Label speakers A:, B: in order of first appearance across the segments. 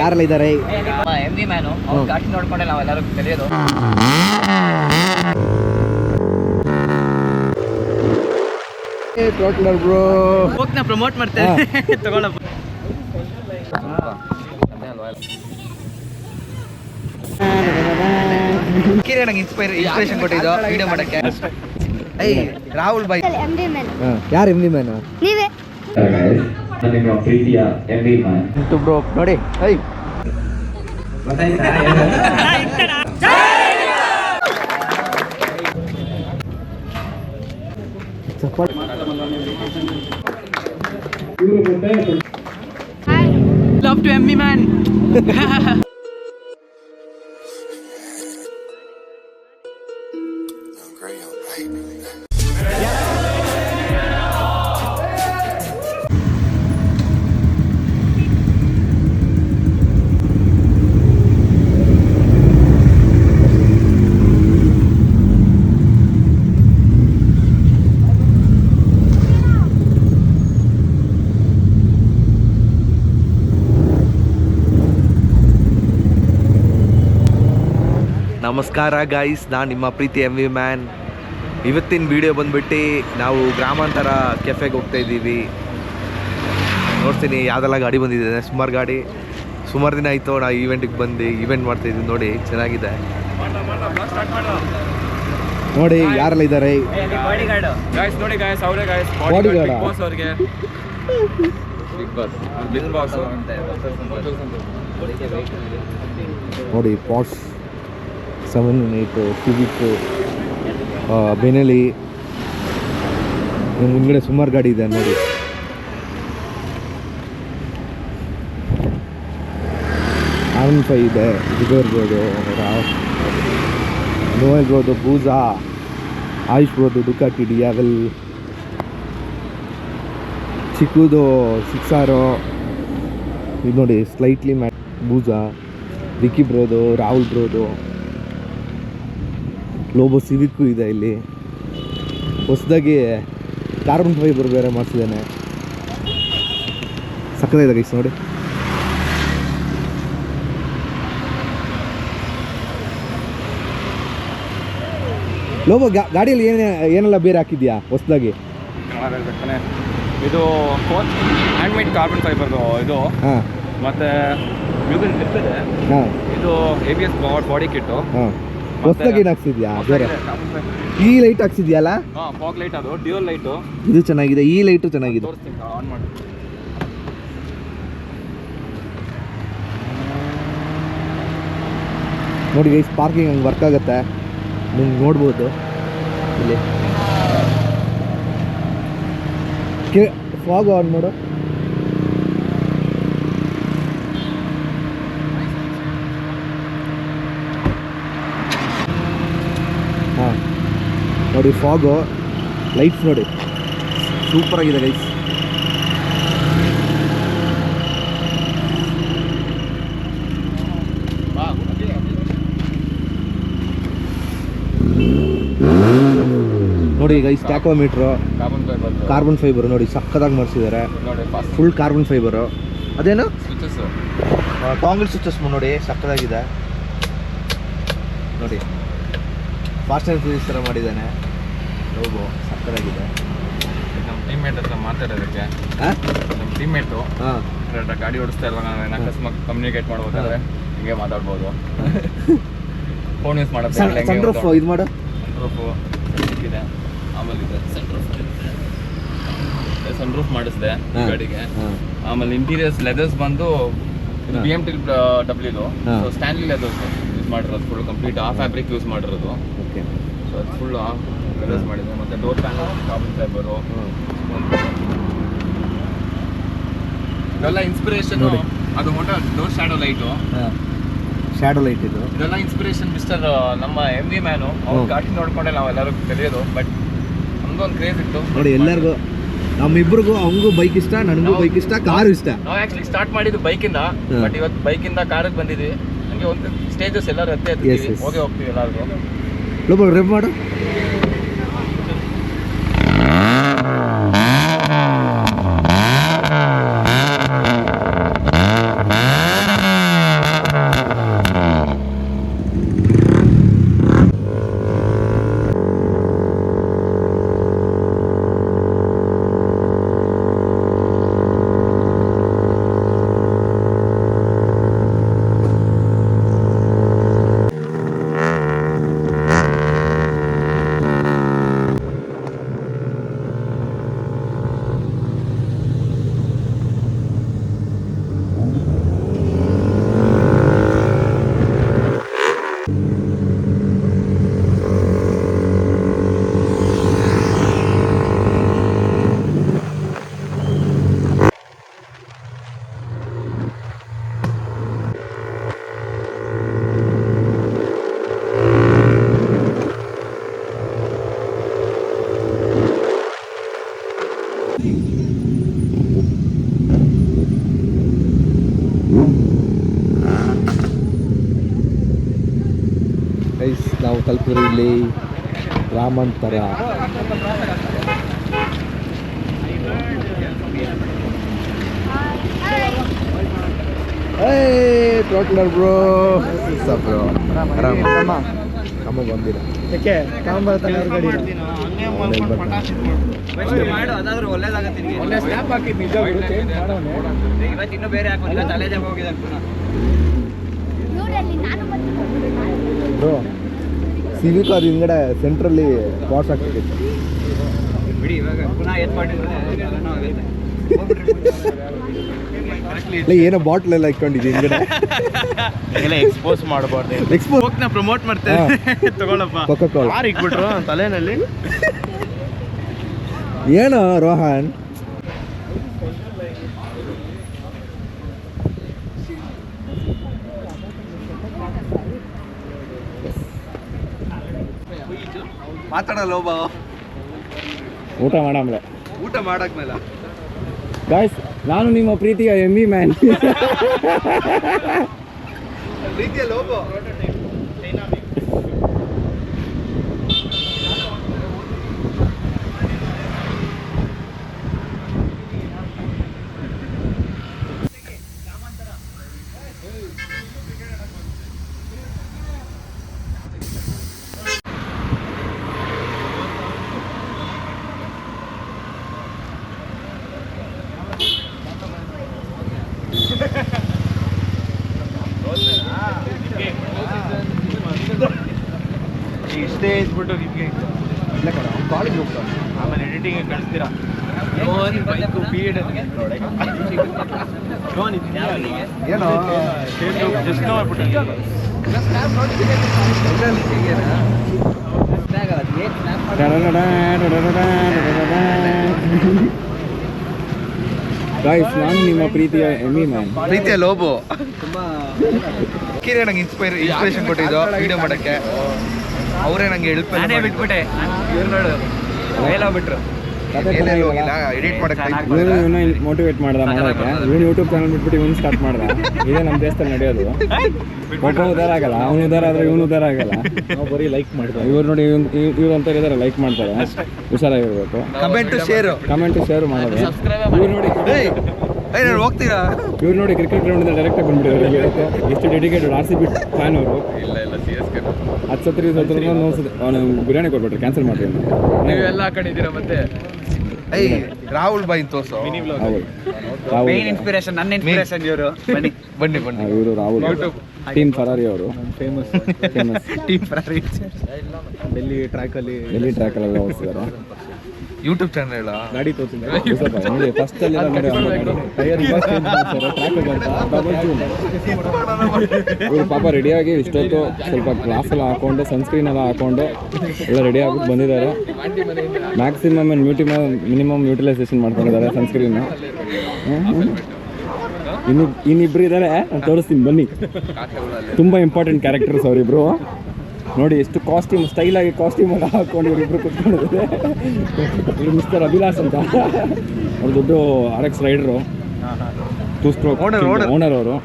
A: ಯಾರೆಲ್ಲ ಇದ್ದಾರೆ?
B: M V Manu ಅವ್ರ ಗಾಡಿ ನೋಡ್ಕೊಂಡೆ ನಾವೆಲ್ಲರೂ ಕಲಿಯೋದು.
A: ಬ್ರೋ
B: ಹೋಗ್ನ ಪ್ರಮೋಟ್ ಮಾಡ್ತೇವೆ ತಗೊಳ್ಳಪ್ಪ. ನಂಗೆ ಇನ್ಸ್ಪಿರೇಷನ್ ಕೊಟ್ಟಿದ್ದು ವಿಡಿಯೋ ಮಾಡಕ್ಕೆ. ರಾಹುಲ್ ಬಾಯ್
A: ಯಾರು ಎಂ ವಿ ಮ್ಯಾನ್?
C: ನೀವೇ
D: ನಿಮ್ಮ ಪ್ರೀತಿಯ ಎಂ ವಿ ಮ್ಯಾನ್
A: ಬ್ರೋ ನೋಡಿ.
B: Love to M V man.
A: ನಮಸ್ಕಾರ ಗಾಯ್ಸ್, ನಾನು ನಿಮ್ಮ ಪ್ರೀತಿ ಎಂ ವಿ ಮ್ಯಾನ್. ಇವತ್ತಿನ ವಿಡಿಯೋ ಬಂದ್ಬಿಟ್ಟು ನಾವು ಗ್ರಾಮಾಂತರ ಕೆಫೆಗೆ ಹೋಗ್ತಾ ಇದ್ದೀವಿ. ನೋಡ್ತೀನಿ ಯಾವುದೆಲ್ಲ ಗಾಡಿ ಬಂದಿದೆ, ಸುಮಾರು ಗಾಡಿ. ಸುಮಾರು ದಿನ ಆಯಿತು ನಾವು ಈವೆಂಟಿಗೆ ಬಂದು ಈವೆಂಟ್ ಮಾಡ್ತಾಯಿದ್ದೀವಿ. ನೋಡಿ ಚೆನ್ನಾಗಿದೆ. ನೋಡಿ ಯಾರೆಲ್ಲ ಇದ್ದಾರೆ? ನೋಡಿ ಪಾಶ್ 7-8 ಸಿವಿಕ್, ಬೆನೆಲಿ, ಮುಂದ್ಗಡೆ ಸುಮಾರು ಗಾಡಿ ಇದೆ ನೋಡಿ. R15 ಇದೆ, ಇದು ಇರ್ಬೋದು, ನೋ ಇರ್ಬೋದು, ಬೂಜಾ, ಆಯುಷ್ ಇರ್ಬೋದು, ಡುಕಾಟಿ ಡಿಯಾವೆಲ್, ಚಿಕ್ಕದು 6R. ಇದು ನೋಡಿ ಸ್ಲೈಟ್ಲಿ ಬೂಜಾ, ವಿಕ್ಕಿ ಬ್ರೋದು, ರಾಹುಲ್ ಬ್ರೋದು, ಲೋಬೋ ಸಿವಿಕ್ಕು ಇದೆ. ಇಲ್ಲಿ ಹೊಸದಾಗಿ ಕಾರ್ಬನ್ ಫೈಬರ್ ಬೇರೆ ಮಾಡಿಸಿದ್ದಾನೆ, ಸಕ್ಕತ್ತಾಗಿದೆ ಗೈಸ್ ನೋಡಿ. ಲೋಬೋ ಗಾಡಿಯಲ್ಲಿ ಏನೆಲ್ಲ ಬೇರೆ ಹಾಕಿದ್ಯಾ ಹೊಸದಾಗಿ?
E: ಇದು ಹ್ಯಾಂಡ್ಮೇಡ್ ಕಾರ್ಬನ್ ಫೈಬರ್ದು ಇದು.
A: ಹಾಂ,
E: ಮತ್ತೆ ಮ್ಯೂಸಿಕ್ ಲಿಪ್ ಇದೆ.
A: ಹಾಂ,
E: ಇದು ABS ಬಾಡಿ ಕಿಟ್ಟು.
A: ಹಾಂ, ಹೊಸದಾಗಿ ಏನು ಹಾಕ್ಸಿದ್ಯಾ? ಬೇರೆ ಈ ಲೈಟ್ ಹಾಕ್ಸಿದ್ಯಲ್ಲ?
E: ಹಾಂ, ಫಾಗ್ ಲೈಟ್, ಅದು ಡ್ಯೂಯಲ್ ಲೈಟು.
A: ಇದು ಚೆನ್ನಾಗಿದೆ, ಈ ಲೈಟು ಚೆನ್ನಾಗಿದೆ.
E: ತೋರಿಸ್ತೀನಿ, ಆನ್ ಮಾಡಿ.
A: ನೋಡಿ ಗೈಸ್, ಪಾರ್ಕಿಂಗ್ ಹಂಗೆ ವರ್ಕ್ ಆಗುತ್ತೆ, ನಿಮ್ಗೆ ನೋಡ್ಬೋದು ಇಲ್ಲಿ. ಫಾಗ್ ಆನ್ ಮಾಡು. ಹಾಂ ನೋಡಿ, ಫಾಗು, ಲೈಟ್ಸ್ ನೋಡಿ ಸೂಪರಾಗಿದೆ ಗೈಸ್. ನೋಡಿ ಗೈಸ್, ಟ್ಯಾಕೋಮೀಟ್ರು, ಕಾರ್ಬನ್ ಫೈಬರ್ ನೋಡಿ ಸಕ್ಕತ್ತಾಗಿ ಮಾಡಿಸಿದ್ದಾರೆ. Full carbon fibre. ಅದೇನು ಟಾಂಗಲ್ ಸ್ವಿಚಸ್ ನೋಡಿ ಸಕ್ಕತ್ತಾಗಿದೆ ನೋಡಿ. ಫಾಸ್ಟ್ ಆ್ಯಂಡ್ ಫ್ಯೂರಿಯಸ್ ಥರ ಮಾಡಿದ್ದಾನೆ ಲೋಗೋ, ಸಕ್ಕತ್ತಾಗಿದೆ.
E: ನಮ್ಮ ಟೀಮ್ಮೇಟ್ ಹತ್ರ ಮಾತಾಡೋದಕ್ಕೆ, ನಮ್ಮ ಟೀಮ್ಮೇಟು ಗಾಡಿ ಓಡಿಸ್ತಾ ಇರುವಾಗ ನಾನು ಅಕಸ್ಮಾತ್ ಕಮ್ಯುನಿಕೇಟ್ ಮಾಡ್ಬೋದಾದ್ರೆ ಹಿಂಗೆ ಮಾತಾಡ್ಬೋದು. ಫೋನ್ ಯೂಸ್ ಮಾಡೋದು
A: ಸನ್ರೂಫ್ ಇದು ಮಾಡು.
E: ಸನ್ರೂಫು ಇದೆ, ಆಮೇಲೆ ಇದೆ ಸನ್ರೂಫ್ ಮಾಡಿಸಿದೆ ಗಾಡಿಗೆ. ಆಮೇಲೆ ಇಂಟೀರಿಯರ್ಸ್ ಲೆದರ್ಸ್ ಬಂದು BMW so Stanley leathers use ಮಾಡಿರೋದು, ಫುಲ್ ಕಂಪ್ಲೀಟ್ ಫ್ಯಾಬ್ರಿಕ್ ಯೂಸ್ ಮಾಡಿರೋದು.
A: ಓಕೆ,
E: ಸೊ ಅದು ಫುಲ್ ಲೆದರ್ಸ್ ಮಾಡಿದೆ. ಮತ್ತು ಡೋರ್ ಪ್ಯಾನಲ್ ಕಾರ್ಬನ್ ಫೈಬರು, ಇದೆಲ್ಲ ಇನ್ಸ್ಪಿರೇಷನ್. ಅದು Honda door shadow light,
A: shadow light ಇದು.
E: ಇದೆಲ್ಲ ಇನ್ಸ್ಪಿರೇಷನ್ ಮಿಸ್ಟರ್ ನಮ್ಮ ಎಂ ವಿ ಮ್ಯಾನು ಅವ್ರ ಗಾಡಿ ನೋಡ್ಕೊಂಡೆ ನಾವೆಲ್ಲರೂ ಕಲಿಯೋದು. ಬಟ್ ನಮ್ದೊಂದು ಕ್ರೇಜ್ ಇತ್ತು
A: ನೋಡಿ ಎಲ್ಲರಿಗೂ, ನಮ್ಮಿಬ್ರಿಗೂ, ಅವಂಗೂ ಬೈಕ್ ಇಷ್ಟ, ನನಗೂ ಬೈಕ್ ಇಷ್ಟ, ಕಾರು ಇಷ್ಟ.
E: ನಾವು ಆ್ಯಕ್ಚುಲಿ ಸ್ಟಾರ್ಟ್ ಮಾಡಿದ್ದು ಬೈಕಿಂದ, ಬಟ್ ಇವತ್ತು ಬೈಕಿಂದ ಕಾರಿಗೆ ಬಂದಿದ್ವಿ. ಹಂಗೆ ಒಂದು ಸ್ಟೇಜಸ್ ಎಲ್ಲರೂ ಹತ್ತಿ ಹೋಗ್ತೀವಿ ಎಲ್ಲರಿಗೂ.
A: ಲೋಬೋ ರೆವ್ ಮಾಡು. ನಾವು ತಲುಪಿದ್ರೆ ಇಲ್ಲಿ ಗ್ರಾಮಾಂತರ. ಟೋಟ್ಲರ್ ಬ್ರೋ ಬ್ರೋ ಆರಾಮ ಅಮ್ಮ ಬಂದಿರ
B: ಯಾಕೆ
A: ಒಳ್ಳೆ
B: ಇನ್ನೂ ಬೇರೆ ಹಾಕೋದಿಲ್ಲ ತಲೆಜಾಗ ಹೋಗಿದ್ದಾನೆ
A: ಬ್ರೋ ಸಿವಿಕ್ ಅದು ಹಿಂಗಡೆ ಸೆಂಟ್ರಲ್ಲಿ ಪಾಟ್ಸ್ ಆಗ್ತದೆ
B: ಬಿಡಿ ಇವಾಗ ಪುನಃ ಎತ್ ಮಾಡಿದ್ರೆ
A: ಏನೋ ಬಾಟ್ಲ್ ಎಲ್ಲ ಇಟ್ಕೊಂಡಿದ್ದೀವಿ ಹಿಂಗಡೆ
E: ಎಲ್ಲ ಎಕ್ಸ್ಪೋಸ್ ಮಾಡಬಾರ್ದು.
A: ಎಕ್ಸ್ಪೋಸ್
E: ನಾ ಪ್ರಮೋಟ್ ಮಾಡ್ತೇವೆ ತಗೊಳಪ್ಪ.
A: Coca-Cola.
E: ಯಾರು ಇಟ್ಬಿಟ್ರು ತಲೆನಲ್ಲಿ?
A: ಏನೋ ರೋಹನ್ ಮಾತಾಡಲ್ಲ ಒಬ್ಬ
C: ಊಟ ಮಾಡಾಮ್ಲೆ
A: ಊಟ ಮಾಡಾದ್ಮೇಲೆ
C: ಗಾಯ್ಸ್, ನಾನು ನಿಮ್ಮ ಪ್ರೀತಿಯ ಎಮ್ಮಿ ಮ್ಯಾನ್.
A: ರೀತಿಯಲ್ಲಿ ಹೋಗೋ
E: ಇಷ್ಟೇ ಇದ್ಬಿಟ್ಟು ನಿಮಗೆ ಇಲ್ಲ ಕಣ ಕಾಲೇಜ್ ಹೋಗ್ತಾನೆ ಆಮೇಲೆ ಎಡಿಟಿಂಗ್ ಕಳಿಸ್ತೀರಾ
A: ಏನೋ
E: ಜಸ್ಟ್ ನೋಡ್ಬಿಟ್ಟು
C: ಗಾಯ್ಸ್, ನಾನು ನಿಮ್ಮ ಪ್ರೀತಿಯ ಎಮ್ಮಿ ಮ್ಯಾನ್.
A: ಪ್ರೀತಿಯ ಲೋಬೋ ಕಿರೇ ನಂಗೆ ಇನ್ಸ್ಪಿರೇಷನ್ ಕೊಟ್ಟಿದ್ದು ವಿಡಿಯೋ ಮಾಡೋಕ್ಕೆ. ಅವರೇ ನಂಗೆ ಹೆಲ್ಪ್
B: ನಾನೇ ಬಿಟ್ಬಿಟ್ಟೆ ಇವ್ರು ನೋಡು ಎಲ್ಲ ಬಿಟ್ರು
A: ಏನೆಲ್ಲ ಹೋಗಿಲ್ಲ ಎಡಿಟ್ ಮಾಡಕ್ಕೆ
C: ಇವನು ಮೋಟಿವೇಟ್ ಮಾಡ್ದ ಮಾಡೋಕ್ಕೆ. ಇವನು ಯೂಟ್ಯೂಬ್ ಚಾನಲ್ ಬಿಟ್ಬಿಟ್ಟು ಇವನು ಸ್ಟಾರ್ಟ್ ಮಾಡ್ದ. ಇದೇ ನಮ್ಮ ದೇಶದಲ್ಲಿ ನಡೆಯೋದು. ಒಬ್ಬ ಉದಾರ ಆಗಲ್ಲ, ಅವನು ಉದಾರ ಆದರೆ ಇವನು ಉದಾರ ಆಗಲ್ಲ.
E: ನಾವು ಬರೀ ಲೈಕ್ ಮಾಡ್ತಾರೆ.
C: ಇವ್ರು ನೋಡಿ ಇವ್ರು ಅಂತ ಇದ್ದಾರೆ, ಲೈಕ್ ಮಾಡ್ತಾರೆ. ಹುಷಾರಾಗಿರ್ಬೇಕು.
A: ಕಮೆಂಟ್ ಶೇರ್
C: ಶೇರ್ ಮಾಡೋದು. ಇವ್ರು ನೋಡಿ
A: ನಾನು ಹೋಗ್ತೀರಾ
C: ಇವ್ರು ನೋಡಿ ಕ್ರಿಕೆಟ್ ಗ್ರೌಂಡಿಂದ ಡೈರೆಕ್ಟಾಗಿ ಬಂದ್ಬಿಟ್ಟಿದ್ದಾರೆ. ಎಷ್ಟು ಡೆಡಿಕೇಟೆಡ್ RCB ಫ್ಯಾನ್ ಅವರು.
E: ಇಲ್ಲ CSK
C: 10 ಸತ್ರಿ ನೋಡ್ಸಿದೆ. ಅವನು ಬಿರಿಯಾನಿ ಕೊಟ್ಬಿಟ್ರೆ ಕ್ಯಾನ್ಸಲ್ ಮಾಡ್ರಿ ಅಂತ.
E: ನೀವೆಲ್ಲ ಆ ಕಡೆ ಇದ್ದೀರಾ ಮತ್ತೆ
A: ರಾಹುಲ್ ಬಾಯಿ ತೋರ್ಸು
B: ಮೇನ್ ಇನ್ಸ್ಪಿರೇಷನ್ ನನ್ನ ಇನ್ಸ್ಪಿರೇಷನ್ ಇವರು ಬನ್ನಿ
A: ಬನ್ನಿ ಬನ್ನಿ
C: ಇವರು ರಾಹುಲ್ ಟೀಮ್ ಫರಾರಿ ಅವರು.
A: ಫೇಮಸ್
B: ಟೀಮ್ ಫರಾರಿ
A: ಡೆಲ್ಲಿ ಟ್ರ್ಯಾಕಲ್ಲಿ
C: ಓಡಿಸಿದ್ದಾರೆ.
A: ಯೂಟ್ಯೂಬ್ ಚಾನಲ್
C: ಗಾಡಿ ತೋರಿಸಿದ್ದಾರೆ ನೋಡಿ. ಫಸ್ಟ್ ಅಲ್ಲಿ ಟೈರ್ ಇವರು ಪಾಪ ರೆಡಿಯಾಗಿ ಇಷ್ಟೊತ್ತು ಸ್ವಲ್ಪ ಗ್ಲಾಸ್ ಎಲ್ಲ ಹಾಕೊಂಡು ಸನ್ಸ್ಕ್ರೀನ್ ಎಲ್ಲ ಹಾಕೊಂಡು ಎಲ್ಲ ರೆಡಿ ಆಗ್ಬಿಟ್ಟು ಬಂದಿದ್ದಾರೆ. ಮ್ಯಾಕ್ಸಿಮಮ್ ಮಿನಿಮಮ್ ಯೂಟಿಲೈಸೇಷನ್ ಮಾಡ್ಕೊಂಡಿದ್ದಾರೆ ಸನ್ಸ್ಕ್ರೀನ್. ಇನ್ನಿಬ್ರು ಇದ್ದಾರೆ, ನಾನು ತೋರಿಸ್ತೀನಿ ಬನ್ನಿ. ತುಂಬ ಇಂಪಾರ್ಟೆಂಟ್ ಕ್ಯಾರೆಕ್ಟರ್ಸ್ ಅವರಿಬ್ರು. ನೋಡಿ ಎಷ್ಟು ಸ್ಟೈಲಾಗಿ ಕಾಸ್ಟ್ಯೂಮ್ ಎಲ್ಲ ಹಾಕೊಂಡು ಇವರಿಬ್ರು ಕುತ್ಕೊಂಡಿದ್ದಾರೆ. ಇವರು ಮಿಸ್ಟರ್ ಅಭಿಲಾಷ್ ಅಂತ, ಅವ್ರು ದೊಡ್ಡ RX ರೈಡರು, 2 ಸ್ಟ್ರೋಕ್ ಓನರ್ ಅವರು.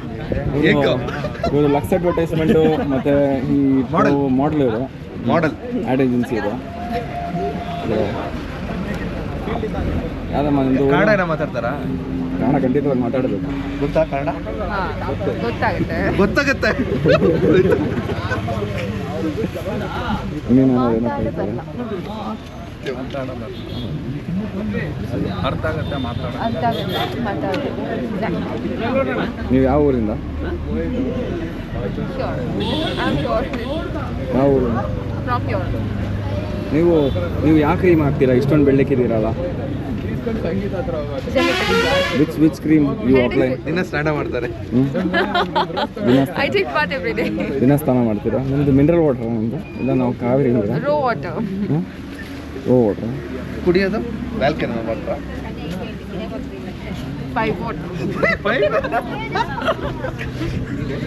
C: ಇವರು ಲಕ್ಸ್ ಅಡ್ವರ್ಟೈಸ್ಮೆಂಟು ಮತ್ತು ಈ ಮಾಡೆಲ್ ಇವರು
A: ಮಾಡೆಲ್
C: ಆ್ಯಡ್ ಏಜೆನ್ಸಿ ಇದು. ಯಾವುದಮ್ಮ ನಿಮ್ಮದು?
A: ಕನ್ನಡ ಮಾತಾಡ್ತಾರಾ?
C: ಕನ್ನಡ ಖಂಡಿತವಾಗಿ ಮಾತಾಡಬೇಕು.
A: ಗೊತ್ತಾ ಕನ್ನಡ? ಗೊತ್ತಾಗುತ್ತೆ.
C: ಇನ್ನೇನು ಏನೋ ಹೇಳ್ತಾರೆ.
E: ಅರ್ಥ ಆಗುತ್ತೆ
C: ನೀವು ಯಾವ ಊರಿಂದ? ಯಾವ ಊರು ನೀವು? ಯಾವ ಕ್ರೀಮ್ ಹಾಕ್ತೀರಾ? ಇಷ್ಟೊಂದು ಬೆಳ್ಳಕ್ಕಿದ್ದೀರಲ್ಲ. Which cream you apply?
A: ದಿನ ಸ್ನಾನ ಮಾಡ್ತಾರೆ.
C: ದಿನ ಸ್ನಾನ ಮಾಡ್ತೀರಾ? ನಿಮ್ಮದು ಮಿನರಲ್ ವಾಟರ್ ನಿಮ್ಮದು? ಇಲ್ಲ ನಾವು ಕಾವೇರಿ ನೀರಾ? RO water.
A: ಕುಡಿಯೋದು ಬ್ಯಾಲ್ಕನಿ ವಾಟರ್.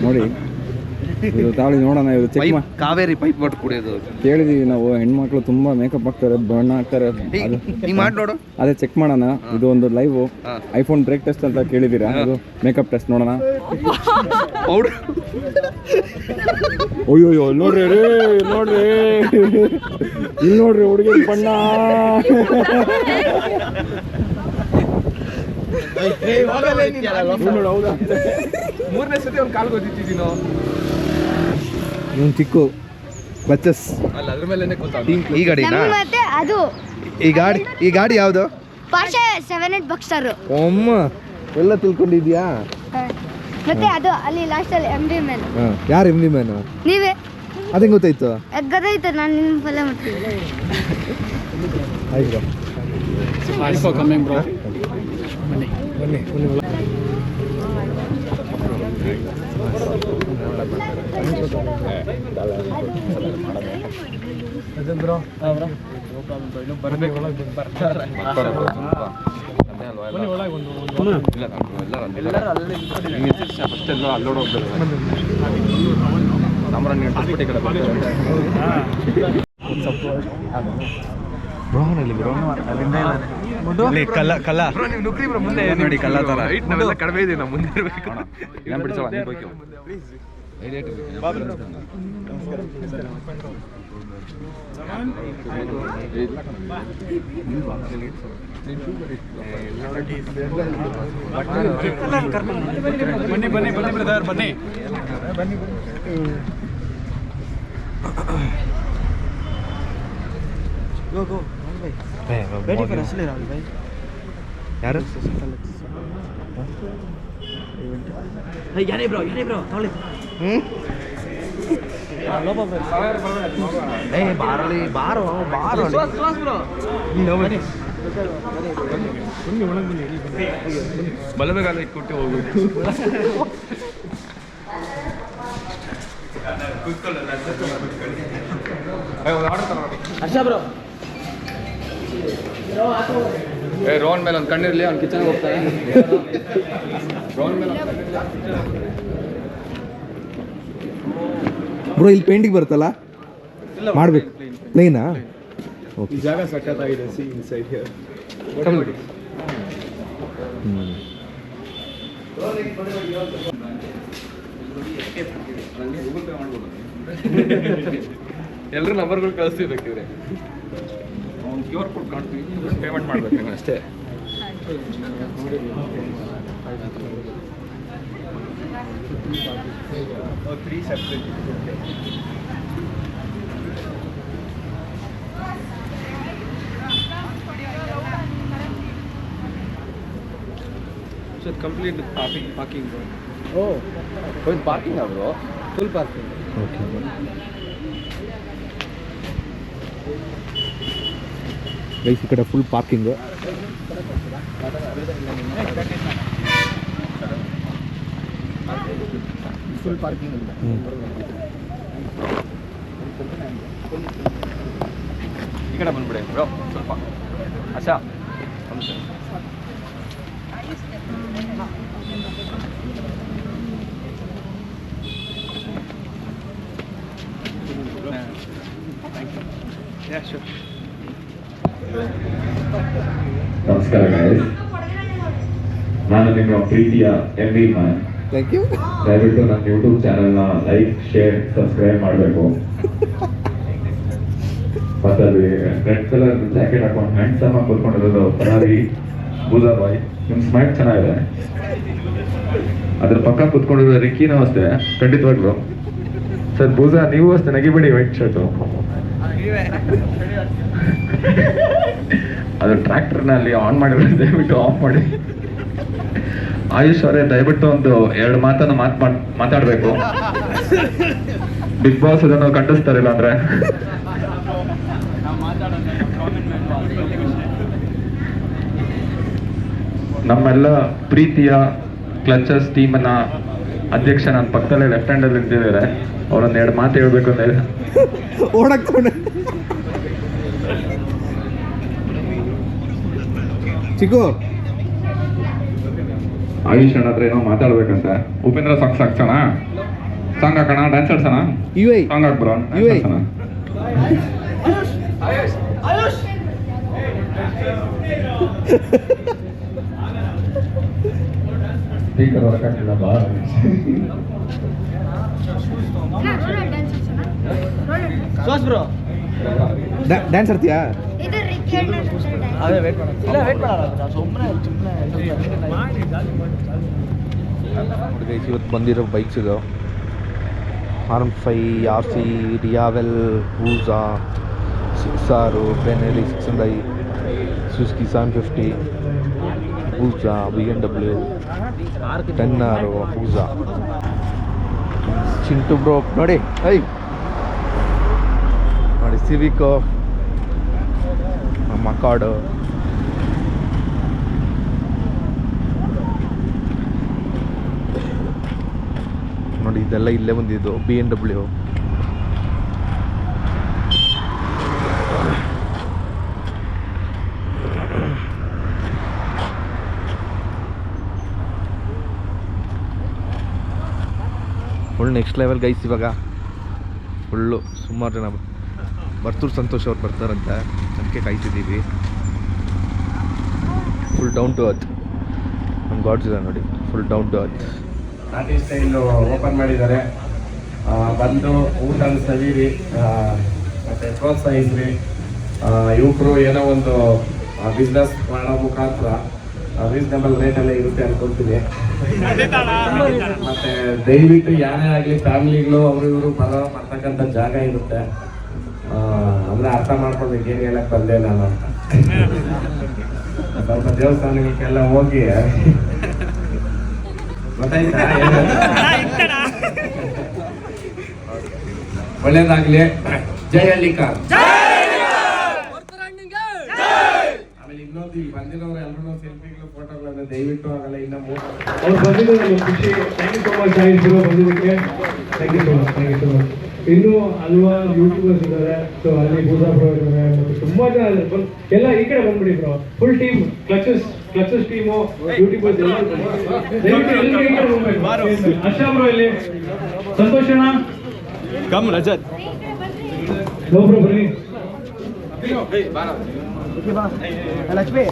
C: ನೋಡಿ ಇದು ತಾಳಿ ನೋಡೋಣ, ಇದು ಚೆಕ್
A: ಪೈಪ್ ಕಾವೇರಿ ಪೈಪ್ ಮಾಡಿ ಕುಡಿಯೋದು.
C: ಕೇಳಿದೀವಿ ನಾವು, ಹೆಣ್ಮಕ್ಳು ತುಂಬಾ ಮೇಕಪ್ ಹಾಕ್ತಾರೆ, ಬಣ್ಣ ಹಾಕ್ತಾರೆ,
A: ನೀ ಮಾಡಿ ನೋಡು.
C: ಅದೇ ಚೆಕ್ ಮಾಡೋಣ. ಇದು ಒಂದು ಲೈವ್ ಐಫೋನ್ ಬ್ರೇಕ್ ಟೆಸ್ಟ್ ಅಂತ ಕೇಳಿದ್ದೀರಾ, ಇದು ಮೇಕಪ್ ಟೆಸ್ಟ್ ನೋಡೋಣ.
A: ಪೌಡರ್
C: ಅಯ್ಯೋ ನೋಡ್ರಿ ರೇ, ನೋಡ್ರಿ ಇಲ್ಲಿ ನೋಡ್ರಿ ಹುಡುಗಿ ಬಣ್ಣ.
E: ಮೂರನೇ ಸತಿ ಒಂದು ಕಾಲು ಗೊತ್ತಿದ್ದೀನೋ
A: ಇವನು ಚಿಕ್ಕು ಬಚ್ಚಸ್
E: ಅಲ್ಲ, ಅದ್ರ ಮೇಲೆ ಗೊತ್ತಾಗ.
A: ಈ ಗಾಡಿನಾ?
F: ಮತ್ತೆ ಅದು
A: ಈ ಗಾಡಿ ಯಾವುದು?
F: ಪಾರ್ಷೆ 78 ಬಕ್ಸ್ಟರ್.
A: ಅಮ್ಮ ಎಲ್ಲ ತಿಳ್ಕೊಂಡಿದ್ಯಾ?
F: ಮತ್ತೆ ಅದು ಅಲ್ಲಿ ಲಾಸ್ಟ್ ಅಲ್ಲಿ MD ಮ್ಯಾನ್.
A: ಯಾರು MD ಮ್ಯಾನ್?
F: ನೀವೇ.
A: ಅದೇ ಗೊತ್ತಾಯ್ತು.
F: ಗೊತ್ತಾಯ್ತು, ನಾನು ನಿಮ್ಮ ಫಾಲೋ ಮಾಡ್ತೀನಿ.
A: ಆಯ್ತು
E: ನೋಡಿ ಕಲ್ಲ ತರ ನಾವೆಲ್ಲ ಕಡಿಮೆ ಇದೀವಿ, ನಾವು ಮುಂದೆ ಇರ್ಬೇಕು. ಏನ್ ಬಿಡಿಸಲ್ಲ ನೀವು ಬೇಕು. ಬನ್ನಿ ಬ್ರದರ್, ಬನ್ನಿ.
A: ಯಾರು?
E: ಬಲಬೇಕಲ್ಲ ಇಟ್ಕೊಟ್ಟು ಹೋಗ್ಬೇಕು. ರೋಹನ್ ಮೇಲೆ ಒಂದು ಕಣ್ಣಿರ್ಲಿ, ಅವ್ನು ಕಿಚನ್ಗೆ ಹೋಗ್ತಾನೆ. ರೋಹನ್ ಮೇಲೆ
A: ಬ್ರೋ ಇಲ್ಲಿ ಪೇಂಟಿಂಗ್ ಬರುತ್ತಲ್ಲ, ಮಾಡ್ಬೇಕು. ಪ್ಲೇನಾ?
E: ಈ ಜಾಗ ಸಖತ್ತಾಗಿದೆ. C inside here. ಎಲ್ಲರೂ ನಂಬರ್ಗಳು ಕಳಿಸ್ತಿರ್ಬೇಕಿದ್ರೆ ಅವ್ನು QR ಕೋಡ್ ಕಾಣ್ತೀವಿ, ಪೇಮೆಂಟ್ ಮಾಡ್ಬೇಕು ಅಷ್ಟೇ. Complete parking. ಓ ಪಾರ್ಕಿಂಗ್ ಅವರು ಫುಲ್ ಪಾರ್ಕಿಂಗ್.
A: ಓಕೆ ಗೈಸ್, ಈ ಕಡೆ ಫುಲ್ ಪಾರ್ಕಿಂಗು.
B: ಫುಲ್ ಪಾರ್ಕಿಂಗ್ ಅಂತ.
E: ಈ ಕಡೆ ಬಂದ್ಬಿಡಿ ಬ್ರೋ ಸ್ವಲ್ಪ. ಆಶಾ
D: ನಮಸ್ಕಾರ ಗೈಸ್, ನಾನು ನಿಮ್ಮ ಪ್ರೀತಿಯ MV ಮ್ಯಾನ್.
A: Thank you.
D: ದಯವಿಟ್ಟು ನನ್ನ ಯೂಟ್ಯೂಬ್ ಚಾನಲ್ನ ಲೈಕ್, ಶೇರ್, ಸಬ್ಸ್ಕ್ರೈಬ್ ಮಾಡಬೇಕು. ಮತ್ತೆ ಅಲ್ಲಿ ರೆಡ್ ಕಲರ್ ಜಾಕೆಟ್ ಹಾಕೊಂಡು ಹ್ಯಾಂಡ್ಸಮ್ ಆಗಿ ಕೂತ್ಕೊಂಡಿರೋದು ಪರಾರಿ ಬೂದಾ ಬಾಯ್. ನಿಮ್ಮ ಸ್ಮೈಲ್ ಚೆನ್ನಾಗಿದೆ. ಅದ್ರ ಪಕ್ಕ ಕೂತ್ಕೊಂಡಿರೋ ರಿಕ್ಕಿನೂ ಅಷ್ಟೇ, ಖಂಡಿತವಾಗ್ಲು. ಸರ್ ಬೂಜಾ, ನೀವು ಅಷ್ಟೇ ನಗಿಬೇಡಿ ವೈಟ್ ಶರ್ಟು. ಅದು ಟ್ರ್ಯಾಕ್ಟರ್ನಲ್ಲಿ ಆನ್ ಮಾಡಿರೋ, ದಯವಿಟ್ಟು ಆಫ್ ಮಾಡಿ. ಆಯುಷ್ ಅವರೇ, ದಯವಿಟ್ಟು ಒಂದು 2 ಮಾತನ್ನು ಮಾತಾಡಬೇಕು. ಬಿಗ್ ಬಾಸ್ ಅದನ್ನು ಖಂಡಿಸ್ತಾರಿಲ್ಲ ಅಂದ್ರೆ. ನಮ್ಮೆಲ್ಲ ಪ್ರೀತಿಯ ಕ್ಲಚರ್ಸ್ ಟೀಮನ್ನ ಅಧ್ಯಕ್ಷ ನನ್ನ ಪಕ್ಕದಲ್ಲೇ ಲೆಫ್ಟ್ ಹ್ಯಾಂಡಲ್ಲಿ ನಿಂತಿದ್ದಾರೆ. ಅವರೊಂದು 2 ಮಾತು ಹೇಳ್ಬೇಕು ಅಂತ ಹೇಳಿ
A: ಓಡಕ್ತಾನೆ ಚಿಕ್ಕು.
D: ಆಯುಷ್ ಅಣ್ಣ ಹತ್ರ ಏನೋ ಮಾತಾಡ್ಬೇಕಂತ. ಉಪೇಂದ್ರ ಸಾಕ್ಸೋಣ. ಸಾಂಗ್ ಹಾಕೋಣ, ಡ್ಯಾನ್ಸ್ ಆಡ್ಸೋಣ.
A: ಇವೇ
D: ಸಾಂಗ್ ಹಾಕ್ಬ್ರೋ,
A: ಇವೇ.
D: ಡ್ಯಾನ್ಸ್ ಆಡ್ಸೋಣ. ಸ್ಪೀಕರ್ ವರ್ಕ್ ಆಗ್ತಿಲ್ಲ ಬಾ.
A: ಡ್ಯಾನ್ಸ್ ಆಡ್ತೀಯಾ?
F: ಇದು ರಿಕ್ಕಿ ಅಣ್ಣ dance.
B: ಅದೇ ವೇಟ್ ಮಾಡೋದು ಇಲ್ಲ ವೇಟ್ ಮಾಡೋದು ಸುಮ್ಮನೆ
A: ನೋಡಿ ಗೈಸ್, ಇವತ್ತು ಬಂದಿರೋ ಬೈಕ್ಸ್ ಇದು R15, RC, ರಿಯಾವೆಲ್, ಹೂಸಾ, 6R, ಬೆನೆಲಿ 600i, ಸುಜುಕಿ 750, ಹೂಸಾ, BMW, 10R, ಹೂಸಾ. ಚಿಂಟು ಬ್ರೋ ನೋಡಿ, ನೋಡಿ ಸಿವಿಕ್, ಮಕಾಡು, ನೋಡಿ ಇದೆಲ್ಲ ಇಲ್ಲೇ ಬಂದಿದ್ದು BMW. Full next level guys. ಇವಾಗ ಫುಲ್ಲು ಸುಮಾರು ಜನ ಬರ್ತೂರು ಸಂತೋಷ್ ಅವ್ರು ಬರ್ತಾರಂತೆ, ಅದಕ್ಕೆ ಕಾಯ್ತಿದ್ದೀವಿ. ಫುಲ್ ಡೌನ್ ಟು ಅರ್ತ್ ನಮ್ಮ ಗಾಡ್ಸ್ ಇದೆ ನೋಡಿ, ಫುಲ್ ಡೌನ್ ಟು ಅರ್ತ್.
G: ನಾಟಿ ಸ್ಟೈಲು ಓಪನ್ ಮಾಡಿದ್ದಾರೆ. ಬಂದು ಊಟ ಸವೀರಿ ಮತ್ತು ಪ್ರೋತ್ಸಾಹಿಸ್ರಿ. ಯುವಕರು ಏನೋ ಒಂದು ಬಿಸ್ನೆಸ್ ಮಾಡೋ ಮುಖಾಂತರ ರೀಸನಬಲ್ ರೇಟಲ್ಲೇ ಇರುತ್ತೆ ಅನ್ಕೊಳ್ತೀನಿ. ಮತ್ತು ದಯವಿಟ್ಟು ಯಾರೇ ಆಗಲಿ ಫ್ಯಾಮಿಲಿಗಳು ಅವರು ಇವರು ಬರ್ತಕ್ಕಂಥ ಜಾಗ ಇರುತ್ತೆ. ಅಂದರೆ ಅರ್ಥ ಮಾಡ್ಕೊಳ್ಬೇಕು, ಏನು ಹೇಳಕ್ಕೆ ಬಂದೆ ನಾನು ಅಂತ. ಸ್ವಲ್ಪ ದೇವಸ್ಥಾನಗಳಿಗೆಲ್ಲ ಹೋಗಿ ಗೊತ್ತಾಯ್ತಾ, ಒಳ್ಳೇದಾಗ್ಲಿ. ಜೈ ಹಳ್ಳಿಕಾರ್. ಆಮೇಲೆ ಇನ್ನೊಂದು ಇಲ್ಲಿ ಬಂದಿರೋರು ಎಲ್ಲರೂ ಸೆಲ್ಫಿಗಳು ಫೋಟೋಗಳನ್ನು ದಯವಿಟ್ಟು ಆಗಲ್ಲ. ಇನ್ನ
H: ಅವ್ರು ಬಂದಿದ್ದು ನಮಗೆ ಖುಷಿ. Thank you so much join ಬಂದಿದ್ದಕ್ಕೆ. Thank you so much, thank you so much. ಇನ್ನೂ ಹಲವಾರು ಯೂಟ್ಯೂಬರ್ಸ್ ಇದ್ದಾರೆ. ಸೊ ಅಲ್ಲಿ ಬೂಸಾ ಬ್ರೋ ಇದ್ದಾರೆ ಮತ್ತು ತುಂಬಾ ಜನ ಎಲ್ಲ ಈ ಕಡೆ ಬಂದ್ಬಿಡಿ bro. Full team clutches team YouTubers ಎಲ್ಲ ದಯವಿಟ್ಟು ಎಲ್ಲರೂ ಈ ಕಡೆ ಬಂದ್ಬೇಕು. ಹರ್ಷ ಬ್ರೋ ಇಲ್ಲಿ, ಸಂತೋಷ್ ಅಣ್ಣ,
C: ಕಮ್ ರಜತ್,
H: ಬ್ರೋ ಬನ್ನಿ.
B: ಲಕ್ಷ್ಮಿ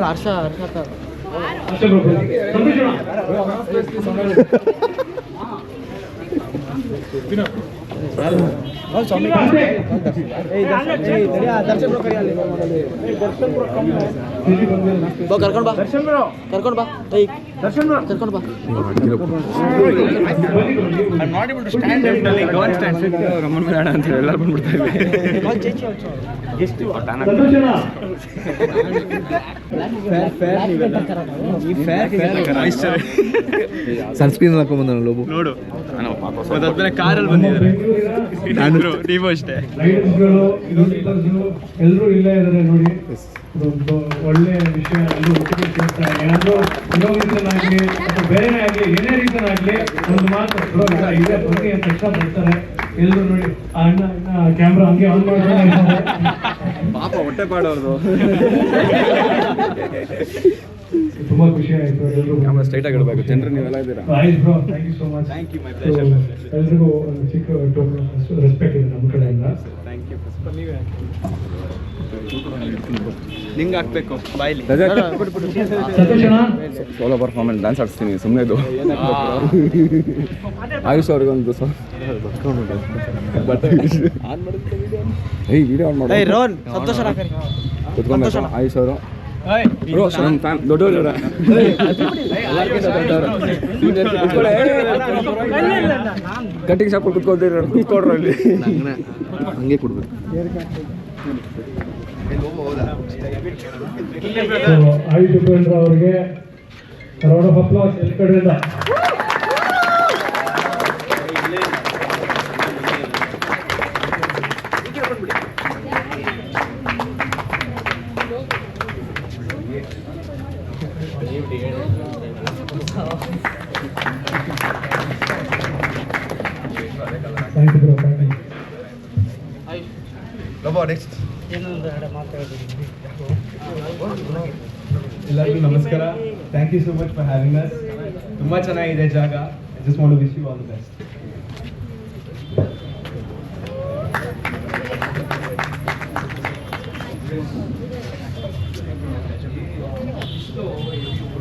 B: ಹರ್ಷ
H: ಹರ್ಷ ಬ್ರೋ ಬನ್ನಿ. ಸಂತೋಷ್ ಅಣ್ಣ,
B: ಕರ್ಕೊಂಡು ಬಾ
C: ರಮಣ ಬೇಡ ಅಂತ ಎಲ್ಲರೂ ಬಂದ್ಬಿಡ್ತಾ
A: ಸನ್ಸ್ಕ್ರೀನ್ ಹಾಕೊಂಡ್ಬಂದ ಲೋಬು
C: ನೋಡು. ಅದಾದ್ಮೇಲೆ ಕಾರಲ್ಲಿ ಬಂದಿದ್ದಾರೆ ನೀವು ಅಷ್ಟೇ.
H: ರೈಡರ್ಸ್ಗಳು ಎಲ್ಲರೂ ಇಲ್ಲೇ ಇದ್ದಾರೆ ನೋಡಿ. ಒಂದು ಒಳ್ಳೆ ವಿಷಯ. ಎಲ್ಲರೂ ಒಟ್ಟಿಗೆ ಸೇರ್ತಾರೆ. ಏನಾದರೂ ಇನ್ನೋ ರೀಸನ್ ಆಗಲಿ ಅಥವಾ ಬೇರೆನೇ ಆಗಲಿ, ಏನೇ ರೀಸನ್ ಆಗಲಿ, ಒಂದು ಮಾತು ಇದೆ ಬನ್ನಿ ಅಂತ ತಕ್ಷಣ ಬರ್ತಾರೆ ಎಲ್ಲರೂ ನೋಡಿ. ಆ ಅಣ್ಣ ಕ್ಯಾಮ್ರಾ ಹಂಗೆ ಆನ್ ಮಾಡ್ತಾರೆ.
C: ಪಾಪ ಹೊಟ್ಟೆ ಪಾಡೋರ್ದು.
H: ತುಂಬಾ ಖುಷಿ ಆಯ್ತು. ಎಲ್ಲರೂ
C: ಸ್ಟ್ರೈಟ್ ಆಗಿ ಇಡಬೇಕು ಜನರು, ನೀವೆಲ್ಲ ಇದ್ದೀರಾ.
H: ಆಯ್ತು bro, thank you so much.
C: Thank you, my pleasure.
H: ಎಲ್ರಿಗೂ ಒಂದು ಚಿಕ್ಕ ಟೋಕನ್ ರೆಸ್ಪೆಕ್ಟ್ ಇದೆ ನಮ್ಮ ಕಡೆಯಿಂದ.
C: Thank you. ನಿಂಗೆ ಹಾಕ್ಬೇಕು ಬಾಯ್ಲಿ.
H: ಸಂತೋಷ್ ಅಣ್ಣ,
C: ಸೋಲೋ ಪರ್ಫಾರ್ಮೆನ್ಸ್ ಡ್ಯಾನ್ಸ್ ಆಡಿಸ್ತೀನಿ ಸುಮ್ಮನೆ. ಇದು ಆಯುಷ್ ಅವ್ರಿಗೊಂದು ವಿಡಿಯೋ ಆನ್ ಮಾಡಿ ಕುತ್ಕೊಬೇಕು. ಆಯುಷ್ ಅವರು ದೊಡ್ಡವರು ಕಟಿಂಗ್ ಶಾಪ್ ಕುತ್ಕೊಳ್ತೀರ, ಕೂತ್ಕೊಡ್ರು ಅಲ್ಲಿ.
A: ಹಂಗೆ ಕೊಡ್ಬೇಕು.
H: ಆಯುಷ್ ಉಪೇಂದ್ರ ಅವರಿಗೆ ರೌಂಡ್ ಆಫ್ ಅಪ್ಲಾಸ್ ಎಲ್ಲ ಕಡೆಯಿಂದ. Thank you bro, thank you.
A: Lobo next.
H: ಎಲ್ಲರಿಗೂ ನಮಸ್ಕಾರ. Thank you so much for having us. ತುಂಬ ಚೆನ್ನಾಗಿದೆ ಜಾಗ. I just want to wish you all the best.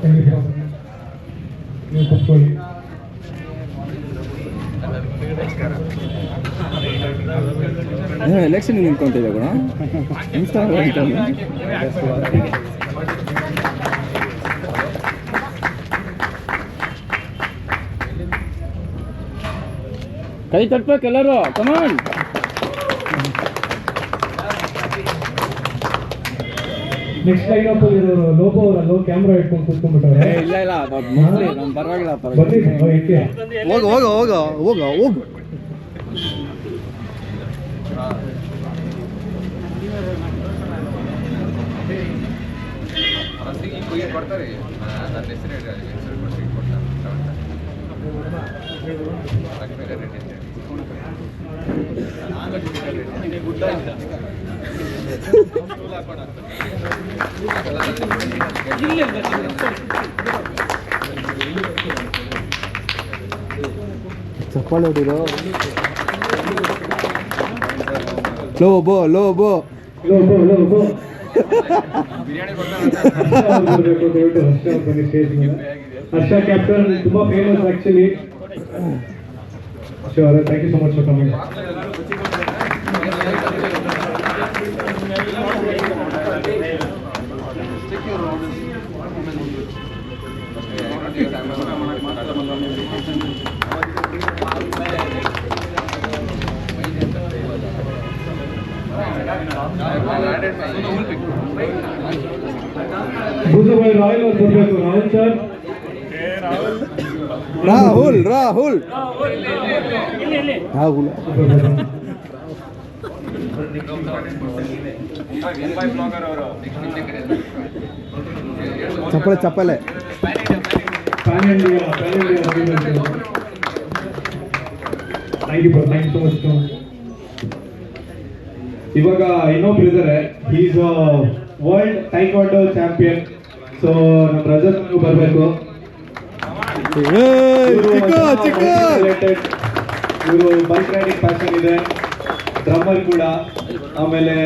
H: Thank you. ನೀವು ಕೂತ್ಕೊಳ್ಳಿ.
C: ಎಲೆಕ್ಷನ್ ನಿಂತ್ಕೊಂತಿದ್ದೆ ಗುಣ ಕೈ ತಟ್ಬೇಕು ಎಲ್ಲರೂ ಕಮಾನ್.
H: ನೆಕ್ಸ್ಟ್ ಲೈನ್ ಅಪ್ ಇರೋರು ಲೋಬೋ ಅವರಲ್ಲೋ ಕ್ಯಾಮ್ರಾ ಇಟ್ಕೊಂಡು ಕೂತ್ಕೊಂಡ್ಬಿಟ್ಟವ್ರೆ.
C: ಇಲ್ಲ ಇಲ್ಲ ನಾನು ಪರವಾಗಿಲ್ಲ
H: ಬನ್ನಿ ಏಕೆ
A: ಹೋಗ ಹೋಗ ಹೋಗ ಹೋಗ ಹೋಗು.
E: ಕೊಡ್ತಾರೆ ನನ್ನ ಹೆಸರು ಹೇಳಿ ಅಲ್ಲಿ ಹೆಸರು ಕೊಟ್ಟು
A: ಚಪ್ಪಾಳೆ ಹೊಡಿರೋ. ಲೋಬೋ ಲೋಬೋ
H: ಲೋಬೋ
E: ಬಿರಿಯಾನಿ
H: ಹರ್ಷ ಕ್ಯಾಪ್ಟನ್ ತುಂಬಾ famous actually. Sure thank you so much for coming. ಭೂಜಭಾಯಿ ರಾಯಲ್ ಅವ್ರು ಬರಬೇಕು. ರಾಹುಲ್ ಸರ್.
A: ರಾಹುಲ್ ರಾಹುಲ್ ರಾಹುಲ್ ಚಪ್ಪಲೆ ಚಪ್ಪಲೆ.
H: Pan India thank you so much. ಇವಾಗ ಇನ್ನೊಬ್ರು ಇದ್ದಾರೆ. Is world taekwondo champion. So ನಮ್ಮ ರಜತ್ ಬರಬೇಕು. ಇವರು ಬೈಕ್ ರೈಡಿಂಗ್ ಪ್ಯಾಷನ್ ಇದೆ, ಡ್ರಮ್ಮರ್ ಕೂಡ. ಆಮೇಲೆ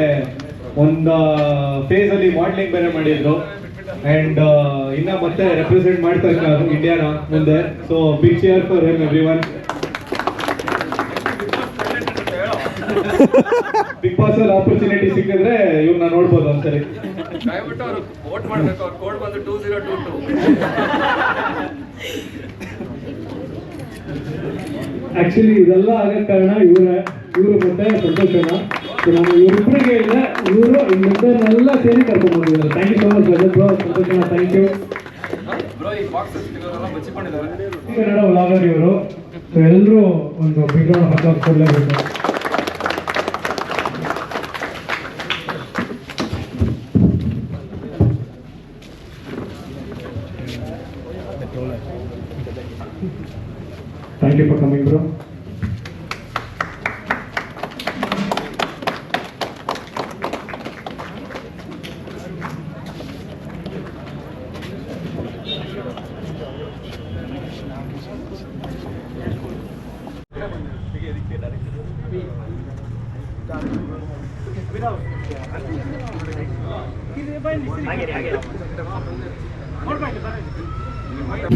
H: ಒಂದು ಫೇಸ್ ಅಲ್ಲಿ ಮಾಡ್ಲಿಂಗ್ ಬೇರೆ ಮಾಡಿದ್ರು ಅಂಡ್ ಇನ್ನ ಮತ್ತೆ ರೆಪ್ರೆಸೆಂಟ್ ಮಾಡ್ತಾ ಇದ್ದಾರೆ ಇಂಡಿಯಾನ ಮುಂದೆ. So big cheer for him everyone. Big boss ಅಲ್ಲಿ ಆಪರ್ಚುನಿಟಿ ಸಿಕ್ಕಿದ್ರೆ ಇವ್ರನ್ನ ನೋಡ್ಬೋದು ಒಂದ್ಸರಿ.
E: ದಯವಿಟ್ಟು ಅವರು ವೋಟ್ ಮಾಡಬೇಕು. ಅವ್ರ ಕೋಡ್ ಬಂದು 2022.
H: ಆಕ್ಚುಲಿ ಇದೆಲ್ಲ ಆಗಕ್ಕೆ ಕಾರಣ ಇವರು ಮತ್ತೆ ಸಂತೋಷನ. ನಾನು ಇವರಿಬ್ಬರಿಗೆ ಇಲ್ಲ, ಇವರು ಇನ್ನಿಬ್ಬರನ್ನೆಲ್ಲ ಸೇರಿ ಕರ್ಕೊಂಡು ಬಂದಿದ್ದಾರೆ. Thank you so much Rajat bro, ಸಂತೋಷನ. Thank you. ಕನ್ನಡ ವ್ಲಾಗರ್ ಇವರು. ಸೊ ಎಲ್ಲರೂ ಒಂದು ಬಿಗ್ ರೌಂಡ್ ಆಫ್ ಅಪ್ಲಾಸ್ ಕೊಡಲೇಬೇಕು. Thank you for coming, bro.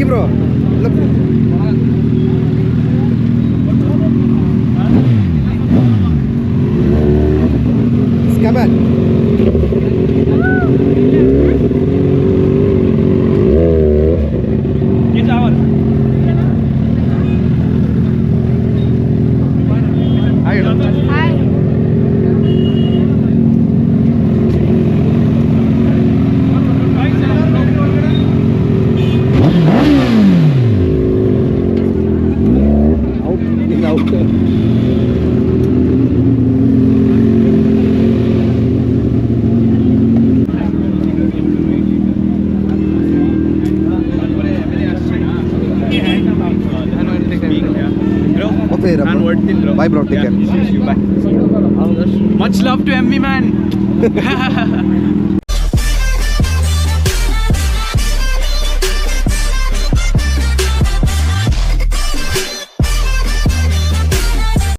A: Bro, look. Come on.
C: Get out.
A: Hi.
F: Hi.
A: Bye, bro. Take care.
C: Much love to MV man.